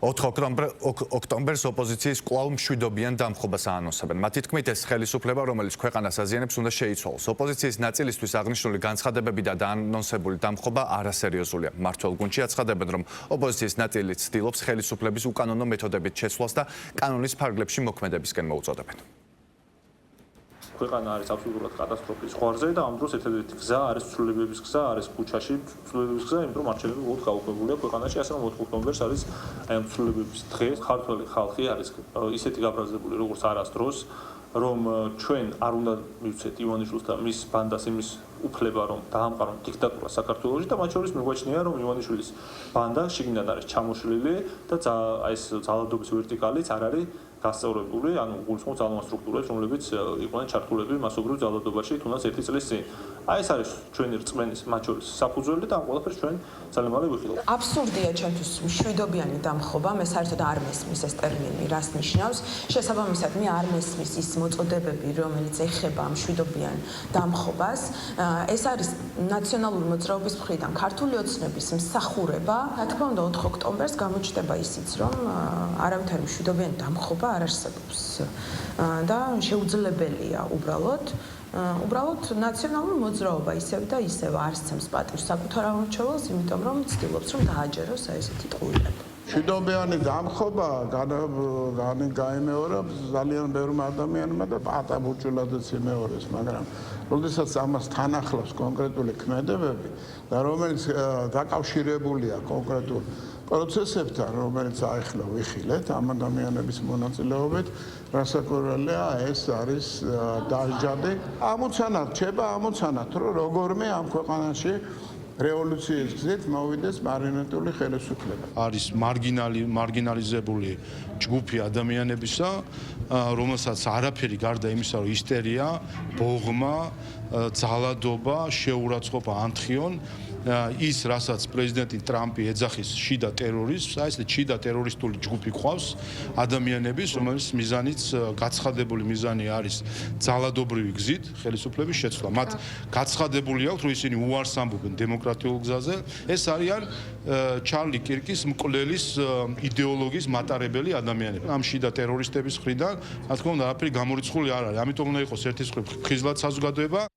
4 ოქტომბერს ოპოზიციის კვლავ მშვიდობიან დამხობას აანონსებენ. მათი თქმით, ეს ხელისუფლება, რომელიც ქვეყანას აზიანებს, უნდა შეიცვალოს. ოპოზიციის ნაწილისთვის აღნიშნული განცხადებები და დაანონსებული დამხობა არასერიოზულია. მმართველ გუნდში აცხადებენ, რომ ოპოზიციის ნაწილი ცდილობს ხელისუფლების უკანონო მეთოდებით შეცვლას და კანონის ფარგლებში მოქმედებისკენ მოუწოდებენ. ქვეყანა არის აბსოლუტურად კატასტროფის ზღვარზე და ამ დროს ერთადერთი გზა არის ცვლილებების გზა, არის ქუჩაში ცვლილებების გზა, იმიტომ რომ არჩევნები უბრალოდ გაუქმებულია ქვეყანაში, ასე რომ 4 ოქტომბერს არის აი ამ ცვლილებების დღე. ქართველი ხალხი არის ისეთი გაბრაზებული, როგორც არასდროს, რომ ჩვენ არ უნდა მივცეთ ივანიშვილს და მის ბანდას იმის უფლება, რომ დაამყარონ დიქტატურა საქართველოში და მათ შორის მიგვაჩნია, რომ ივანიშვილის ბანდა შიგნიდან არის ჩამოშლილი და აი ეს ძალადობის ვერტიკალიც არ არის გასწორებული, ანუ გულისხმობს ძალოვან სტრუქტურებს, რომლებიც იყვნენ ჩართულები მასობრივ ძალადობაში თუნდაც 1 წლის წინ. აი ეს არის ჩვენი რწმენის მათ შორის საფუძველი და ამ ყველაფერს ჩვენ ძალიან მალე ვიხილავთ. აბსურდია ჩვენთვის მშვიდობიანი დამხობა, მე საერთოდ არ მესმის ეს ტერმინი, რას ნიშნავს. შესაბამისად, მე არ მესმის ის მოწოდებები, რომელიც ეხება მშვიდობიან დამხობას. ეს არის ნაციონალური მოძრაობის მხრიდან ქართული ოცნების მსახურება. რა თქმა უნდა, 4 ოქტომბერს გამოჩნდება ისიც, რომ არავითარი მშვიდობიანი დამხობა არ არსებობს და შეუძლებელია უბრალოდ ნაციონალური მოძრაობა ისევ და ისევ არსცემს პატივს საკუთარ აღმორჩევალს, იმიტომ რომ ცდილობს რომ დააჯეროს აი ესეთი ტყუილები. მშვიდობიანი დამხობა გაიმეორა ძალიან ბევრმა ადამიანმა და პატაბურჭულადაც იმეორეს, მაგრამ როდესაც ამას თან ახლავს კონკრეტული ქმედებები და რომელიც დაკავშირებულია კონკრეტულ პროცესებთან, რომელიც აიხლა ვიხილეთ ამ ადამიანების მონაწილეობით, რასაკვირველია, ეს არის დაჟადი. ამოცანად რჩება, რომ როგორმე ამ ქვეყანაში რევოლუციის გზით მოვიდეს მარიონეტული ხელისუფლება. არის მარგინალიზებული ჯგუფი ადამიანებისა, რომელსაც არაფერი გარდა იმისა, რომ ისტერია, ბოღმა, ძალადობა, შეურაცხყოფა ანთქიონ ის, რასაც პრეზიდენტი ტრამპი ეძახის შიდა ტერორიზმს, აი ეს შიდა ტერორისტული ჯგუფი ყავს ადამიანების, რომელის მიზანიც გაცხადებული მიზანი არის ძალადობრივი გზით ხელისუფლების შეცვლა. მათ გაცხადებული აქვს, რომ ისინი უარს ამბობენ დემოკრატიულ გზაზე. ეს არიან ჩარლი კირკის მკვლელის იდეოლოგიის მატარებელი ადამიანები. ამ შიდა ტერორისტების მხრიდან, რა თქმა უნდა, არაფერი გამორიცხული არ არის. ამიტომ უნდა იყოს ერთის მხრივ ხიზლად საზოგადოება.